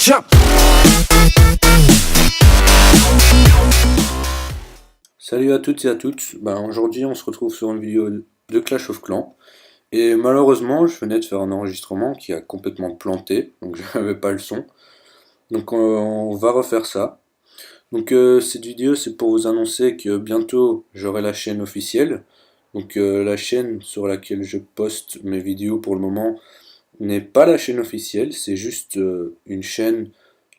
Chop. Salut à toutes et à toutes, aujourd'hui on se retrouve sur une vidéo de Clash of Clans et malheureusement je venais de faire un enregistrement qui a complètement planté, donc je n'avais pas le son, donc on va refaire ça. Donc cette vidéo c'est pour vous annoncer que bientôt j'aurai la chaîne officielle, donc la chaîne sur laquelle je poste mes vidéos pour le moment n'est pas la chaîne officielle, c'est juste une chaîne,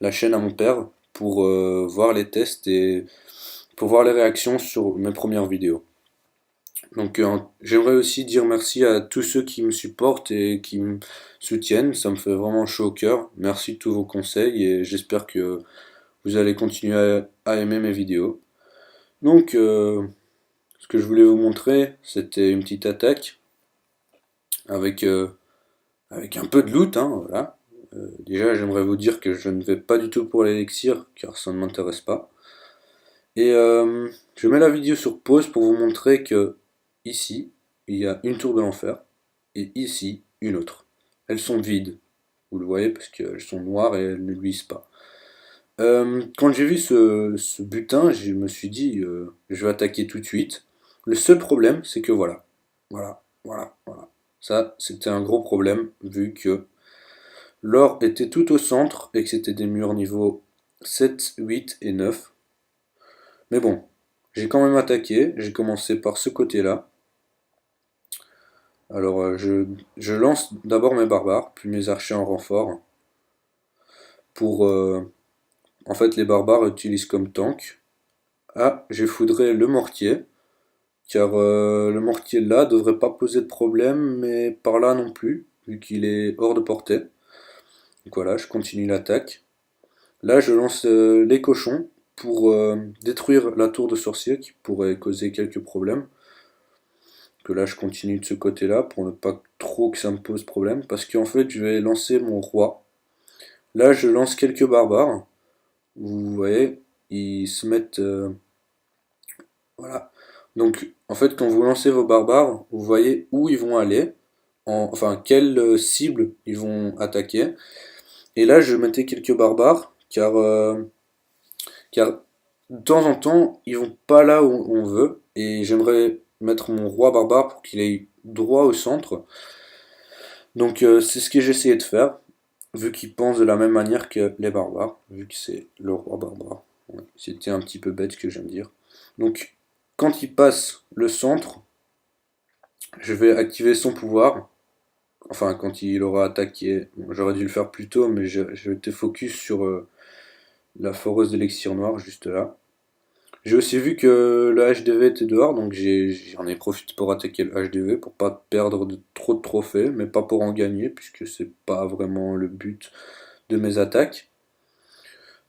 la chaîne à mon père pour voir les tests et pour voir les réactions sur mes premières vidéos. Donc j'aimerais aussi dire merci à tous ceux qui me supportent et qui me soutiennent, ça me fait vraiment chaud au cœur. Merci de tous vos conseils et j'espère que vous allez continuer à aimer mes vidéos. Donc ce que je voulais vous montrer, c'était une petite attaque avec, avec un peu de loot, hein, voilà. Déjà j'aimerais vous dire que je ne vais pas du tout pour l'élixir car ça ne m'intéresse pas. Et je mets la vidéo sur pause pour vous montrer que ici, il y a une tour de l'enfer et ici, une autre. Elles sont vides, vous le voyez, parce qu'elles sont noires et elles ne luisent pas. Quand j'ai vu ce butin, je me suis dit, je vais attaquer tout de suite. Le seul problème, c'est que voilà. Ça, c'était un gros problème, vu que l'or était tout au centre et que c'était des murs niveau 7, 8 et 9. Mais bon, j'ai quand même attaqué, j'ai commencé par ce côté-là. Alors je lance d'abord mes barbares, puis mes archers en renfort. Pour en fait les barbares utilisent comme tank. Ah, j'ai foudré le mortier, car le mortier là devrait pas poser de problème, mais par là non plus, vu qu'il est hors de portée. Donc voilà, je continue l'attaque. Là je lance les cochons pour détruire la tour de sorcier qui pourrait causer quelques problèmes. Que là je continue de ce côté là pour ne pas trop que ça me pose problème parce qu'en fait je vais lancer mon roi. Là je lance quelques barbares, vous voyez, ils se mettent voilà. Donc en fait quand vous lancez vos barbares, vous voyez où ils vont aller, enfin quelle cible ils vont attaquer. Et là je mettais quelques barbares car de temps en temps ils vont pas là où on veut et j'aimerais mettre mon roi barbare pour qu'il aille droit au centre. Donc c'est ce que j'ai essayé de faire, vu qu'il pense de la même manière que les barbares, vu que c'est le roi barbare. Ouais, c'était un petit peu bête ce que je viens de dire. Donc quand il passe le centre, je vais activer son pouvoir. Enfin quand il aura attaqué, bon, j'aurais dû le faire plus tôt, mais je été focus sur la foreuse d'élixir noir juste là. J'ai aussi vu que le HDV était dehors, donc j'en ai profité pour attaquer le HDV pour pas perdre trop de trophées, mais pas pour en gagner, puisque c'est pas vraiment le but de mes attaques.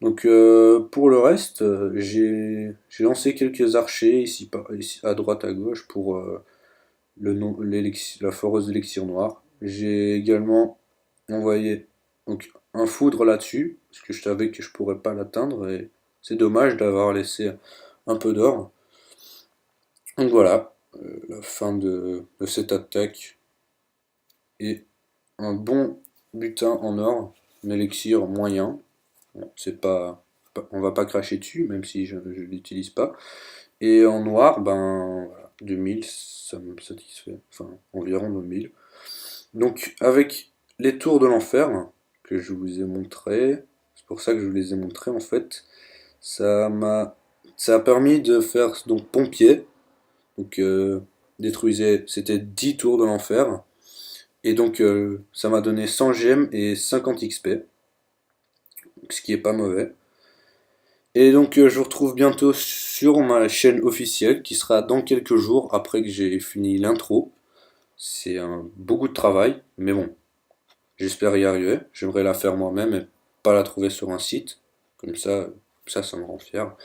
Donc pour le reste, j'ai lancé quelques archers ici à droite à gauche pour la foreuse d'élixir noir. J'ai également envoyé donc, un foudre là-dessus, parce que je savais que je pourrais pas l'atteindre, et c'est dommage d'avoir laissé un peu d'or. Donc voilà, la fin de cette attaque est un bon butin en or, un élixir moyen. Bon, on va pas cracher dessus, même si je ne l'utilise pas. Et en noir, ben voilà, 2000, ça me satisfait. Enfin, environ 2000. Donc avec les tours de l'enfer que je vous ai montré, c'est pour ça que je vous les ai montrés en fait, ça a permis de faire donc pompier. Donc détruisait, c'était 10 tours de l'enfer. Et donc ça m'a donné 100 gemmes et 50 XP, ce qui est pas mauvais. Et donc je vous retrouve bientôt sur ma chaîne officielle qui sera dans quelques jours après que j'ai fini l'intro. C'est beaucoup de travail, mais bon, j'espère y arriver. J'aimerais la faire moi-même et pas la trouver sur un site. Comme ça me rend fier.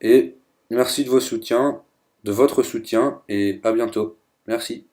Et merci de votre soutien et à bientôt. Merci.